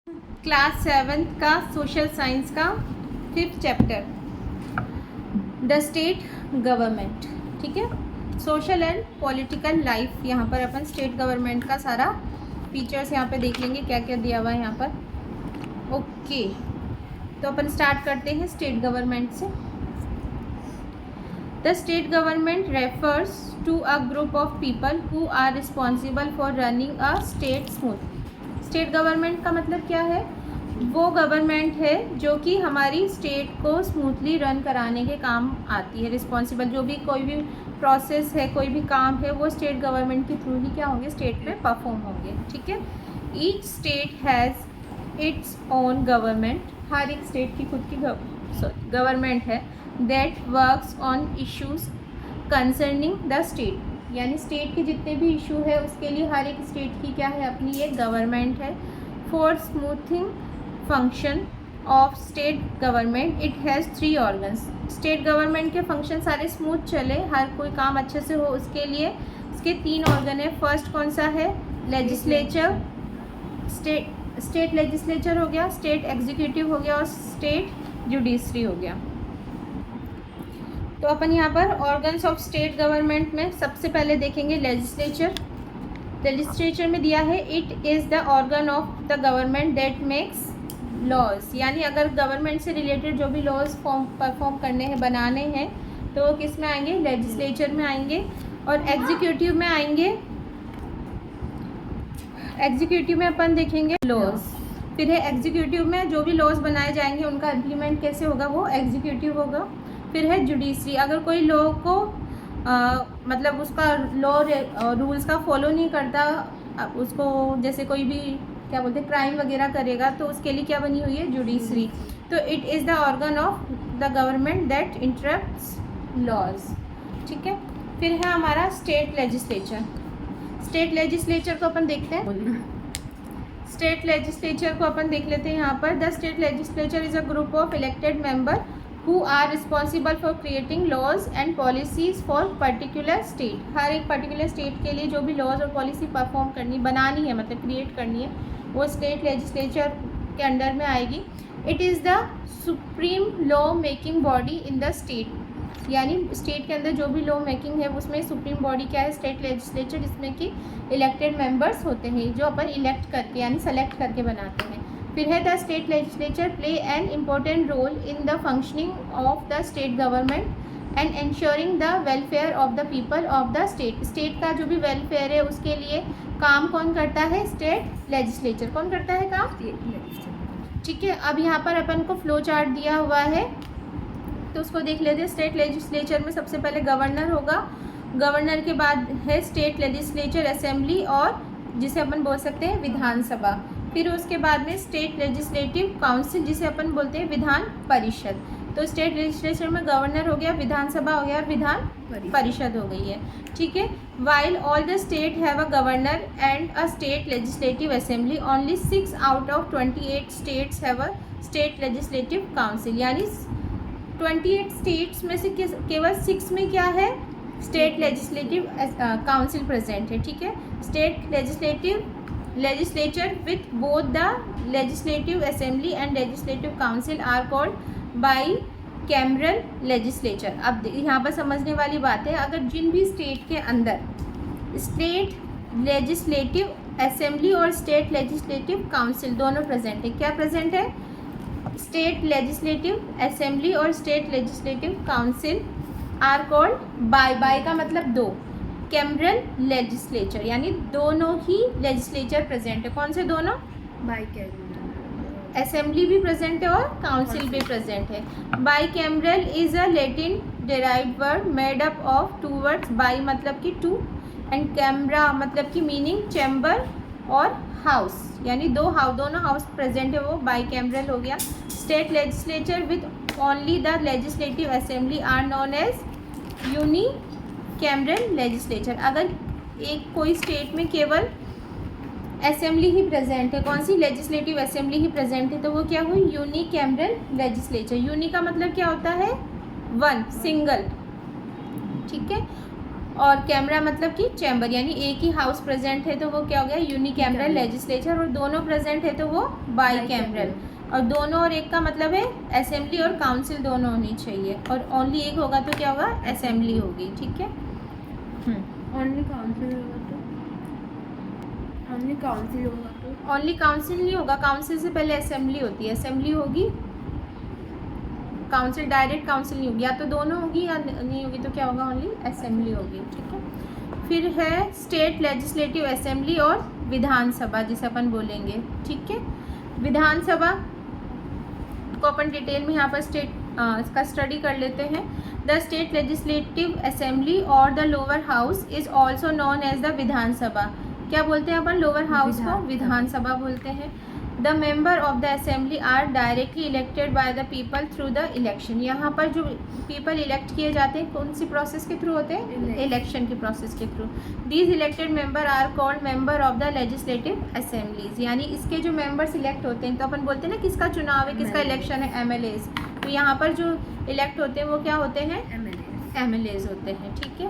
Class 7th का social science का 5th chapter the state government. ठीक है, सोशल एंड पॉलिटिकल लाइफ। यहाँ पर अपन स्टेट गवर्नमेंट का सारा फीचर्स यहाँ पे देख लेंगे, क्या क्या दिया हुआ है यहाँ पर। ओके, तो अपन स्टार्ट करते हैं स्टेट गवर्नमेंट से। The state government refers to a group of people who are responsible for running a state smooth. State government का मतलब क्या है? वो गवर्नमेंट है जो कि हमारी स्टेट को स्मूथली रन कराने के काम आती है। रिस्पॉन्सिबल जो भी कोई भी प्रोसेस है, कोई भी काम है, वो स्टेट गवर्नमेंट के थ्रू ही क्या होंगे, स्टेट में परफॉर्म होंगे। ठीक है, each state has its own government. हर एक स्टेट की खुद की गवर्नमेंट है। That works on issues concerning the state, यानी स्टेट के जितने भी इशू है उसके लिए हर एक स्टेट की क्या है, अपनी एक गवर्नमेंट है। For smoothing function of state government it has 3 organs. State government के फंक्शन सारे स्मूथ चले, हर कोई काम अच्छे से हो, उसके लिए इसके 3 ऑर्गन है। फर्स्ट कौन सा है? लेजिस्लेचर। स्टेट लेजिस्लेचर हो गया, स्टेट एग्जीक्यूटिव हो गया और स्टेट जुडिशरी हो गया। तो अपन यहाँ पर ऑर्गन्स ऑफ स्टेट गवर्नमेंट में सबसे पहले देखेंगे लेजिस्लेचर। लेजिस्लेचर में दिया है it is the organ of the government that makes laws, यानी अगर गवर्नमेंट से रिलेटेड जो भी लॉज परफॉर्म करने हैं, बनाने हैं, तो वो किस में आएंगे? लेजिस्लेचर में आएंगे। और एग्जीक्यूटिव में आएंगे, एग्जीक्यूटिव में अपन देखेंगे लॉज। फिर है एग्जीक्यूटिव में जो भी लॉज बनाए जाएंगे उनका इम्प्लीमेंट कैसे होगा, वो एग्जीक्यूटिव होगा। फिर है जुडिशरी, अगर कोई लॉ को मतलब उसका लॉ रूल्स का फॉलो नहीं करता, उसको जैसे कोई भी क्या बोलते हैं क्राइम वगैरह करेगा, तो उसके लिए क्या बनी हुई है? जुडिशरी। तो it is the organ of the government that interrupts laws. ठीक है, फिर है हमारा स्टेट लेजिस्लेचर। स्टेट लेजिस्लेचर को अपन देखते हैं। स्टेट लेजिस्लेचर को अपन देख लेते हैं यहाँ पर। The state legislature is a group of elected member who are responsible for creating laws and policies for particular state। हर एक पर्टिकुलर स्टेट के लिए जो भी लॉज और पॉलिसी परफॉर्म करनी, बनानी है, मतलब क्रिएट करनी है, वो स्टेट लेजिस्लेचर के अंडर में आएगी। It is the supreme law making body in the state, यानी स्टेट के अंदर जो भी लॉ मेकिंग है उसमें सुप्रीम बॉडी क्या है? स्टेट लेजिस्लेचर, जिसमें कि इलेक्टेड मेंबर्स होते हैं, जो अपन इलेक्ट करके यानी सेलेक्ट करके बनाते हैं। फिर है the state legislature play an important role in the functioning of the state government and ensuring the welfare of the people of the state. State का जो भी वेलफेयर है उसके लिए काम कौन करता है? State legislature. कौन करता है काम? ठीक है, अब यहाँ पर अपन को फ्लो चार्ट दिया हुआ है, तो उसको देख लेते हैं। स्टेट लेजिस्लेचर में सबसे पहले गवर्नर होगा, गवर्नर के बाद है स्टेट लेजिस्लेचर असेंबली, और जिसे अपन बोल सकते हैं विधानसभा। फिर उसके बाद में स्टेट लेजिस्लेटिव काउंसिल, जिसे अपन बोलते हैं विधान परिषद। तो स्टेट लेजिस्लेचर में गवर्नर हो गया, विधानसभा हो गया और विधान परिषद हो गई है। ठीक है, while all the state have a governor and a state legislative assembly, only 6 out of 28 states have a state legislative council, यानी 28 स्टेट्स में से केवल 6 में क्या है? स्टेट लेजिस्लेटिव काउंसिल प्रेजेंट है। ठीक है, state legislature with both the legislative assembly and legislative council are called bicameral legislature। अब यहाँ पर समझने वाली बात है, अगर जिन भी स्टेट के अंदर स्टेट लेजिस्लेटिव असेंबली और स्टेट लेजिस्लेटिव काउंसिल दोनों प्रेजेंट है, क्या प्रेजेंट है? स्टेट लेजिस्लेटिव असेंबली और state legislative council are called by का मतलब दो, कैमरल लेजिस्लेचर, यानी दोनों ही लेजिस्लेचर प्रेजेंट है। कौन से दोनों? By cameral. असेंबली भी प्रेजेंट है और काउंसिल भी प्रेजेंट है। By cameral is a Latin derived word made up of 2 words. By मतलब कि 2 एंड कैमरा मतलब कि मीनिंग चैम्बर और हाउस, यानी दोनों हाउस प्रेजेंट है, वो बाई कैमरल हो गया। State legislature with only the legislative assembly are known as unicameral legislature. अगर एक कोई स्टेट में केवल असेंबली ही प्रेजेंट है, कौन सी? लेजिस्लेटिव असेंबली ही प्रेजेंट है, तो वो क्या हुई? Uni cameral legislature. यूनी का मतलब क्या होता है? 1, सिंगल। ठीक है, और कैमरा मतलब कि चैम्बर, यानी एक ही हाउस प्रेजेंट है तो वो क्या हो गया, यूनिकैमरल लेजिस्लेचर, और दोनों प्रेजेंट है तो वो बाईकैमरल, और दोनों और एक का मतलब है असेंबली और काउंसिल दोनों होनी चाहिए, और ओनली एक होगा तो क्या होगा, असेंबली होगी। ठीक है, ओनली काउंसिल होगा तो ओनली काउंसिल नहीं होगा, काउंसिल से पहले असेंबली होती है, असेंबली होगी, काउंसिल डायरेक्ट काउंसिल नहीं होगी, या तो दोनों होगी या नहीं होगी तो क्या होगा, ओनली असेंबली होगी। ठीक है, फिर है स्टेट लेजिस्लेटिव असेंबली और विधानसभा जिसे अपन बोलेंगे। ठीक है, विधानसभा को अपन डिटेल में यहाँ पर इसका स्टडी कर लेते हैं। द स्टेट लेजिस्लेटिव असेंबली और the lower house is also known as the Vidhan Sabha. क्या बोलते हैं अपन लोअर हाउस को, विधानसभा बोलते हैं। The member of the assembly are directly elected by the people through the election. यहाँ पर जो पीपल इलेक्ट किए जाते हैं कौन सी प्रोसेस के थ्रू होते हैं, इलेक्शन की प्रोसेस के through. These elected member are called member of the legislative assemblies, यानी इसके जो मेंबर्स इलेक्ट होते हैं, तो अपन बोलते हैं ना किसका चुनाव है, किसका इलेक्शन है, एमएलएज। तो यहाँ पर जो इलेक्ट होते हैं वो क्या होते हैं, एमएलएज होते हैं। ठीक है,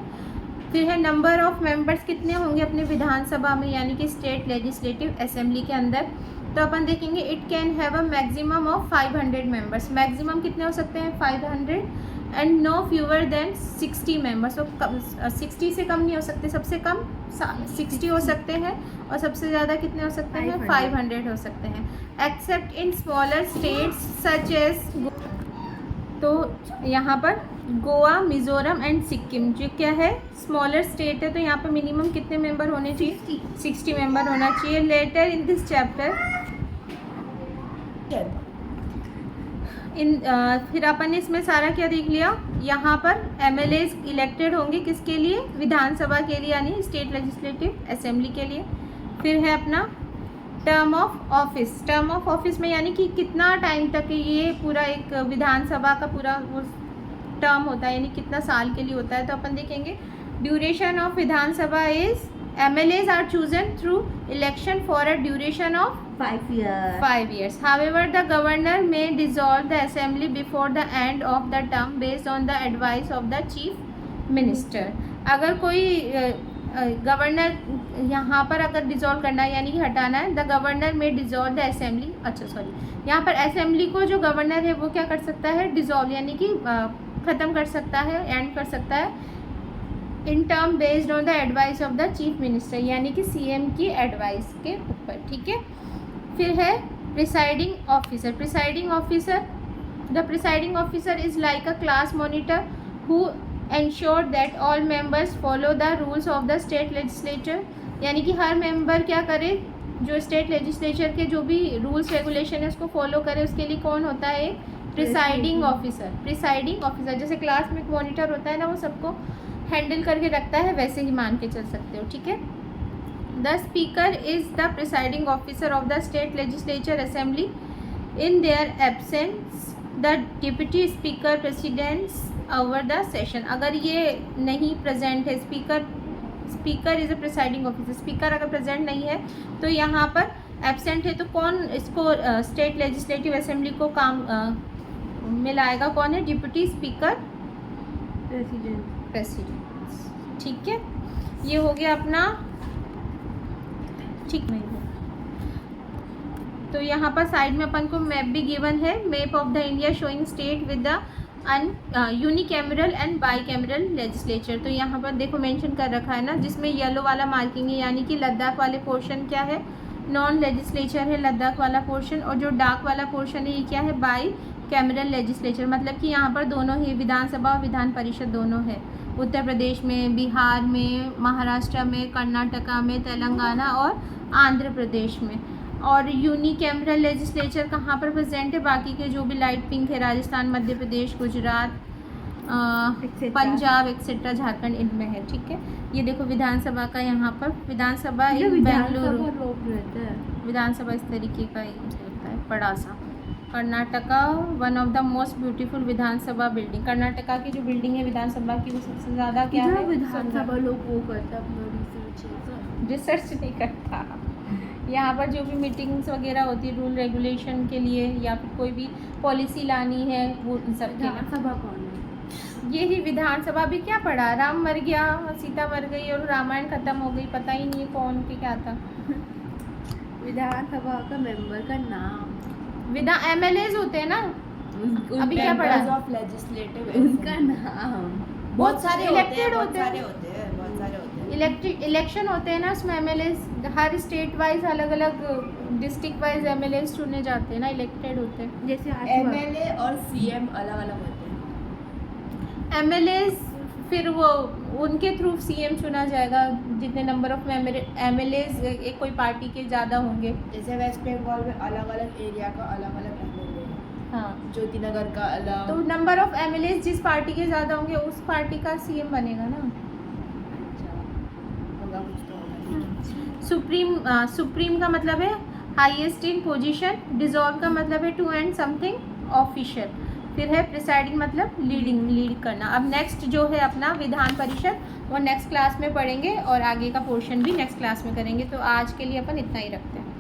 फिर है नंबर ऑफ मेंबर्स कितने होंगे अपने विधानसभा में, यानी कि स्टेट लेजिस्लेटिव असेंबली के अंदर। तो अपन देखेंगे it can have a maximum of 500 members. Maximum कितने हो सकते हैं, 500, and no fewer than 60 members. तो 60 से कम नहीं हो सकते, सबसे कम 60 हो सकते हैं, और सबसे ज़्यादा कितने हो सकते हैं, 500 हो सकते हैं। Except in smaller states such as, तो यहाँ पर गोवा, मिज़ोरम एंड सिक्किम जो क्या है स्मॉलर स्टेट है, तो यहाँ पर मिनिमम कितने मेंबर होने चाहिए, 60 मेंबर होना चाहिए। लेटर इन दिस चैप्टर फिर अपन ने इसमें सारा क्या देख लिया, यहाँ पर एमएलएज इलेक्टेड होंगे किसके लिए, विधानसभा के लिए, यानी स्टेट लेजिस्लेटिव असेंबली के लिए। फिर है अपना term of office. Term of office में यानी कि कितना टाइम तक ये पूरा एक विधानसभा का पूरा वो टर्म होता है, यानी कितना साल के लिए होता है। तो अपन देखेंगे ड्यूरेशन ऑफ विधानसभा is, MLAs are chosen through election for a duration of 5 years. However, the governor may dissolve the assembly before the end of the term based on the advice of the chief minister. अगर कोई governor यहाँ पर अगर dissolve करना है यानी कि हटाना है, द गवर्नर में डिज़ोल्व द असेंबली, अच्छा सॉरी, यहाँ पर असेंबली को जो गवर्नर है वो क्या कर सकता है, डिज़ोल्व यानी कि ख़त्म कर सकता है, एंड कर सकता है, in term based on the advice of the chief minister, यानी कि सीएम की एडवाइस के ऊपर। ठीक है, फिर है presiding officer. Presiding officer, the presiding officer is like a class monitor who ensure that all members follow the rules of the state legislature, यानी कि हर मेंबर क्या करे, जो स्टेट लेजिस्लेचर के जो भी रूल्स रेगुलेशन है उसको फॉलो करे। उसके लिए कौन होता है, प्रिसाइडिंग ऑफिसर। प्रिसाइडिंग ऑफिसर जैसे क्लास में एक मॉनिटर होता है ना, वो सबको हैंडल करके रखता है, वैसे ही मान के चल सकते हो। ठीक है, the speaker is the presiding officer of the state legislature assembly. In their absence the deputy speaker presidents over the session. अगर ये नहीं प्रेजेंट है, speaker is a presiding officer, speaker अगर प्रेजेंट नहीं है तो यहाँ पर एब्सेंट है, तो कौन इसको स्टेट लेजिस्लेटिव असेंबली को काम में लाएगा, कौन है, डिप्टी स्पीकर प्रेसिडेंट। ठीक है, ये हो गया अपना, ठीक नहीं है। तो यहाँ पर साइड में अपन को मैप भी गिवन है, map of the India showing state with the unicameral and bicameral legislature. तो यहाँ पर देखो मेंशन कर रखा है ना, जिसमें येलो वाला मार्किंग है, यानी कि लद्दाख वाले पोर्शन क्या है, नॉन लेजिस्लेचर है लद्दाख वाला पोर्शन, और जो डार्क वाला पोर्शन है ये क्या है, बाई कैमरल लेजिस्लेचर। मतलब कि यहाँ पर दोनों ही विधानसभा और विधान परिषद दोनों है, उत्तर प्रदेश में, बिहार में, महाराष्ट्र में, कर्नाटका में, तेलंगाना और आंध्र प्रदेश में। और यूनिकैमरल लेजिस्लेचर कहाँ पर प्रेजेंट है, बाकी के जो भी लाइट पिंक है, राजस्थान, मध्य प्रदेश, गुजरात, पंजाब एक्सेट्रा, झारखंड, इनमें है। ठीक है, ये देखो विधानसभा का यहाँ पर, विधानसभा बेंगलुरु, विधानसभा इस तरीके का होता है बड़ा सा। Karnataka one of the most beautiful Vidhan Sabha building, Karnataka की जो बिल्डिंग है विधानसभा की वो सबसे ज़्यादा क्या है, विधानसभा लोग वो करता अपना रिसर्च नहीं करता। यहाँ पर जो भी मीटिंग्स वगैरह होती है रूल रेगुलेशन के लिए, या फिर कोई भी पॉलिसी लानी है, वो सब विधानसभा कौन है, यही विधानसभा भी क्या पढ़ा, राम मर गया, सीता मर गई और रामायण खत्म हो गई, पता ही नहीं है कौन के क्या था। विधानसभा का मेंबर का नाम, MLAs होते हैं ना, अभी क्या पढ़ा? Members of legislative उनका assembly। नाम। बहुत सारे होते हैं, Elected बहुत होते हैं। सारे होते हैं, बहुत सारे होते हैं। इलेक्शन होते हैं ना, उसमें MLAs हर स्टेट वाइज अलग अलग डिस्ट्रिक्ट वाइज MLAs चुने जाते हैं ना, इलेक्टेड होते हैं। जैसे आज हुआ। MLA और CM अलग अलग होते हैं। MLAs फिर वो उनके थ्रू CM चुना जाएगा, जितने नंबर ऑफ MLAs एक कोई पार्टी के ज़्यादा होंगे। जैसे वेस्ट बंगाल में अलग अलग एरिया का अलग अलग MLA है, हाँ, ज्योति नगर का अलग। तो नंबर ऑफ MLAs जिस पार्टी के ज़्यादा होंगे उस पार्टी का CM बनेगा ना। अच्छा, होगा कुछ तो होगा। सुप्रीम का मतलब है हाईएस्ट इन पोजीशन, डिसॉल्व का मतलब है टू एंड समथिंग ऑफिशियल, फिर है प्रिसाइडिंग मतलब लीड करना। अब नेक्स्ट जो है अपना विधान परिषद, वो नेक्स्ट क्लास में पढ़ेंगे और आगे का पोर्शन भी नेक्स्ट क्लास में करेंगे। तो आज के लिए अपन इतना ही रखते हैं।